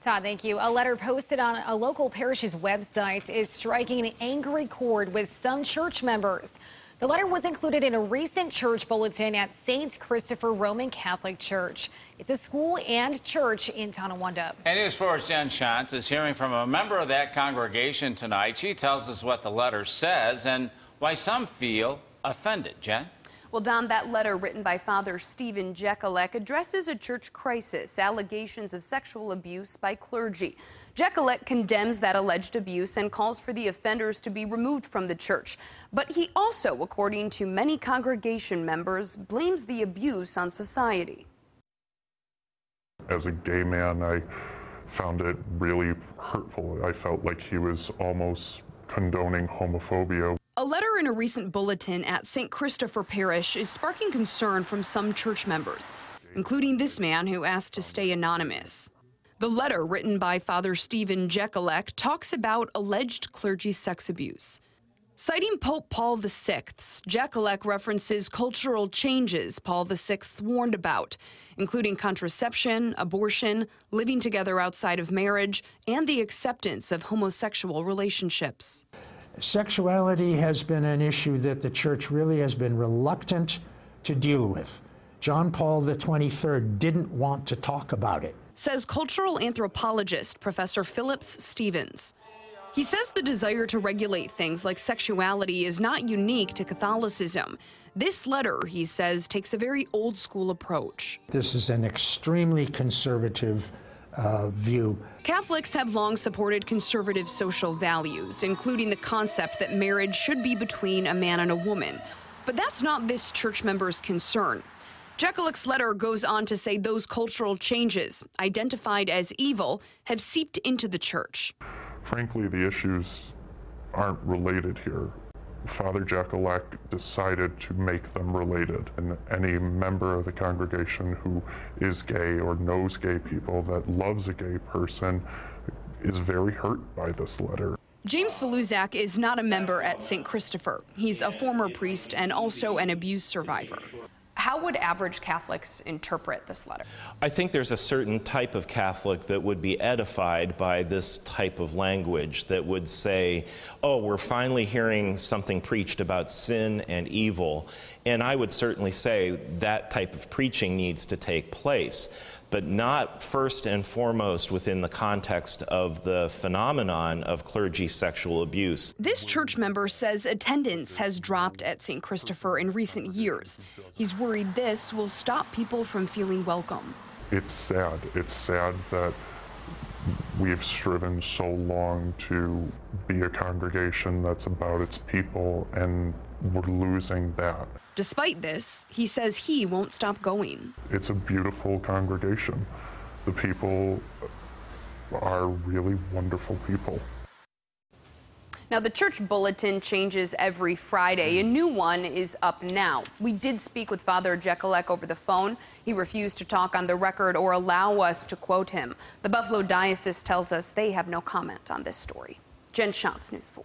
Todd, thank you. A letter posted on a local parish's website is striking an angry chord with some church members. The letter was included in a recent church bulletin at St. Christopher Roman Catholic Church. It's a school and church in Tonawanda. And News 4's Jen Shantz is hearing from a member of that congregation tonight. She tells us what the letter says and why some feel offended. Jen? Well, Don, that letter written by Father Stephen Jekalek addresses a church crisis, allegations of sexual abuse by clergy. Jekalek condemns that alleged abuse and calls for the offenders to be removed from the church. But he also, according to many congregation members, blames the abuse on society. As a gay man, I found it really hurtful. I felt like he was almost condoning homophobia. A letter in a recent bulletin at St. Christopher Parish is sparking concern from some church members, including this man who asked to stay anonymous. The letter, written by Father Stephen Jekalek, talks about alleged clergy sex abuse. Citing Pope Paul VI, Jekalek references cultural changes Paul VI warned about, including contraception, abortion, living together outside of marriage, and the acceptance of homosexual relationships. Sexuality has been an issue that the church really has been reluctant to deal with. John Paul XXIII didn't want to talk about it, says cultural anthropologist Professor Phillips Stevens. He says the desire to regulate things like sexuality is not unique to Catholicism. This letter, he says, takes a very old school approach. This is an extremely conservative view. Catholics have long supported conservative social values, including the concept that marriage should be between a man and a woman. But that's not this church member's concern. Jekalek's letter goes on to say those cultural changes, identified as evil, have seeped into the church. Frankly, the issues aren't related here. Father Jekalek decided to make them related, and any member of the congregation who is gay or knows gay people that loves a gay person is very hurt by this letter. James Faluzak is not a member at St. Christopher. He's a former priest and also an abuse survivor. How would average Catholics interpret this letter? I think there's a certain type of Catholic that would be edified by this type of language that would say, oh, we're finally hearing something preached about sin and evil. And I would certainly say that type of preaching needs to take place, but not first and foremost within the context of the phenomenon of clergy sexual abuse. This church member says attendance has dropped at St. Christopher in recent years. He's worried this will stop people from feeling welcome. It's sad. It's sad that we've striven so long to be a congregation that's about its people, and we're losing that. Despite this, he says he won't stop going. It's a beautiful congregation. The people are really wonderful people. Now, the church bulletin changes every Friday. A new one is up now. We did speak with Father Jekalek over the phone. He refused to talk on the record or allow us to quote him. The Buffalo Diocese tells us they have no comment on this story. Jen Shantz, News 4.